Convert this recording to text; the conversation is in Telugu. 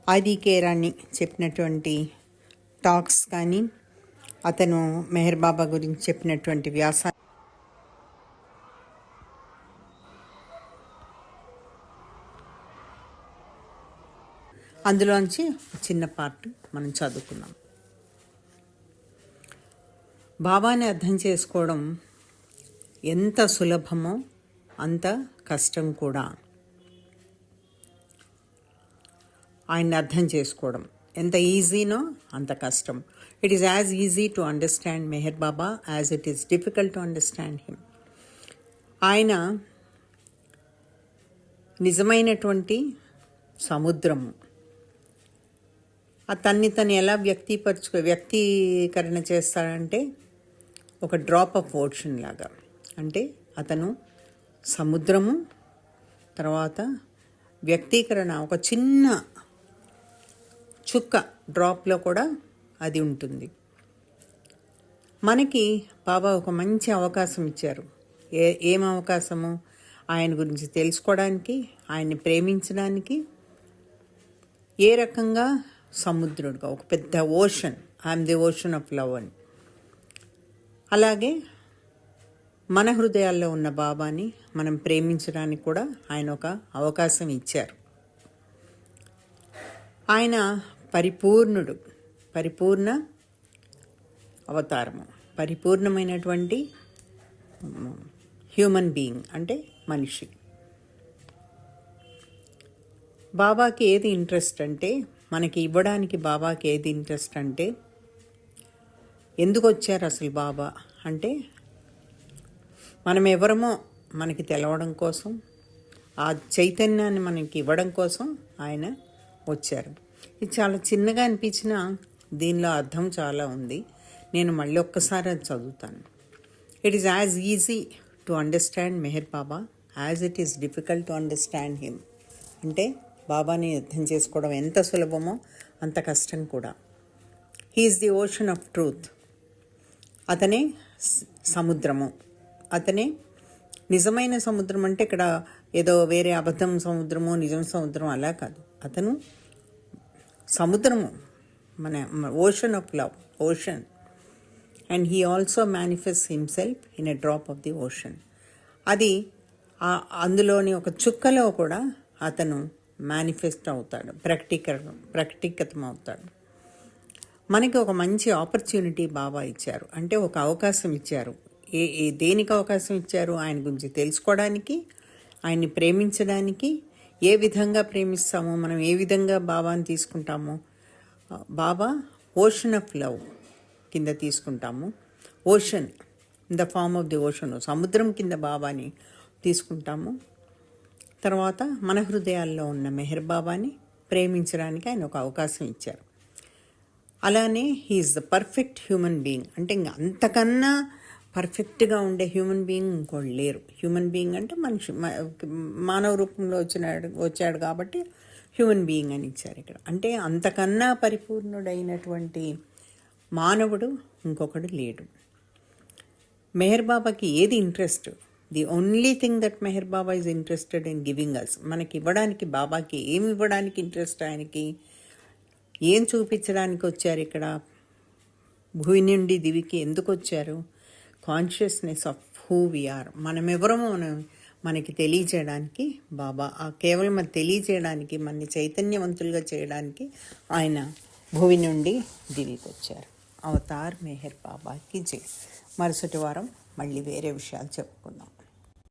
ఆదికే రాణి చెప్పినటువంటి టాక్స్ కానీ, అతను మెహర్ బాబా గురించి చెప్పినటువంటి వ్యాసాలు, అందులోంచి చిన్న పార్ట్ మనం చదువుకున్నాం. బాబాని అర్థం చేసుకోవడం ఎంత సులభమో అంత కష్టం కూడా. ఆయన్ని అర్థం చేసుకోవడం ఎంత ఈజీనో అంత కష్టం. It is as easy to understand Meher Baba as it is difficult to understand him. ఆయన నిజమైనటువంటి సముద్రము. తన్ని తను ఎలా వ్యక్తీకరణ చేస్తాడంటే ఒక డ్రాప్ ఆఫ్ ఓషన్ లాగా. అంటే అతను సముద్రము, తర్వాత వ్యక్తీకరణ ఒక చిన్న చుక్క డ్రాప్లో కూడా అది ఉంటుంది. మనకి బాబా ఒక మంచి అవకాశం ఇచ్చారు. ఏం అవకాశము? ఆయన గురించి తెలుసుకోవడానికి, ఆయన్ని ప్రేమించడానికి. ఏ రకంగా? సముద్రుడుగా, ఒక పెద్ద ocean. I'm the ocean of love అని. అలాగే మన హృదయాల్లో ఉన్న బాబాని మనం ప్రేమించడానికి కూడా ఆయన ఒక అవకాశం ఇచ్చారు. ఆయన పరిపూర్ణుడు, పరిపూర్ణ అవతారము, పరిపూర్ణమైనటువంటి హ్యూమన్ బీయింగ్, అంటే మనిషి. బాబాకి ఏది ఇంట్రెస్ట్ అంటే, మనకి ఇవ్వడానికి బాబాకి ఏది ఇంట్రెస్ట్ అంటే, ఎందుకు వచ్చారు అసలు బాబా అంటే, మనం ఎవరమో మనకి తెలవడం కోసం, ఆ చైతన్యాన్ని మనకి ఇవ్వడం కోసం ఆయన వచ్చారు. ఇది చాలా చిన్నగా అనిపించినా దీనిలో అర్థం చాలా ఉంది. నేను మళ్ళీ ఒక్కసారి అది చదువుతాను. It is as easy to understand Meher Baba as it is difficult to understand him. అంటే బాబాని అర్థం చేసుకోవడం ఎంత సులభమో అంత కష్టం కూడా. He is the ocean of truth. అతనే సముద్రము. అతనే నిజమైన సముద్రం. అంటే ఇక్కడ ఏదో వేరే అబద్ధం సముద్రము, నిజం సముద్రం అలా కాదు. అతను సముద్రము, మన ocean of love, ocean. And he also manifest himself in a drop of the ocean. అది అందులోని ఒక చుక్కలో కూడా అతను మేనిఫెస్ట్ అవుతాడు, ప్రకటీకృతం అవుతాడు. మనకి ఒక మంచి ఆపర్చునిటీ బాబా ఇచ్చారు. అంటే ఒక అవకాశం ఇచ్చారు. దేనికి అవకాశం ఇచ్చారు? ఆయన గురించి తెలుసుకోవడానికి, ఆయన్ని ప్రేమించడానికి. ఏ విధంగా ప్రేమిస్తామో, మనం ఏ విధంగా బాబాని తీసుకుంటామో. బాబా ఓషన్ ఆఫ్ లవ్ కింద తీసుకుంటాము. Ocean in the form of the ocean, సముద్రం కింద బాబాని తీసుకుంటాము. తర్వాత మన హృదయాల్లో ఉన్న మెహర్ బాబాని ప్రేమించడానికి ఆయన ఒక అవకాశం ఇచ్చారు. అలానే he is the perfect human being. అంటే ఇంకా అంతకన్నా పర్ఫెక్ట్గా ఉండే హ్యూమన్ బీయింగ్ ఇంకోటి లేరు. హ్యూమన్ బీయింగ్ అంటే మనిషి, మానవ రూపంలో వచ్చాడు కాబట్టి హ్యూమన్ బీయింగ్ అని ఇచ్చారు ఇక్కడ. అంటే అంతకన్నా పరిపూర్ణుడైనటువంటి మానవుడు ఇంకొకడు లేడు. మెహర్ బాబాకి ఏది interest? The only thing that Meher Baba is interested in giving us. మనకి ఇవ్వడానికి, బాబాకి ఏమి ఇవ్వడానికి ఇంట్రెస్ట్? ఆయనకి ఏం చూపించడానికి వచ్చారు ఇక్కడ? భూమి నుండి దివికి ఎందుకు వచ్చారు? Consciousness of who we are, మనమెవరమో మనకి తెలియచేయడానికి బాబా, కేవలం అది తెలియచేయడానికి, మనని చైతన్యవంతులుగా చేయడానికి ఆయన భూమి నుండి దివికి వచ్చారు. అవతార్ మెహర్ బాబాకి జై. మరుసటి వారం మళ్ళీ వేరే విషయాలు చెప్పుకుందాం.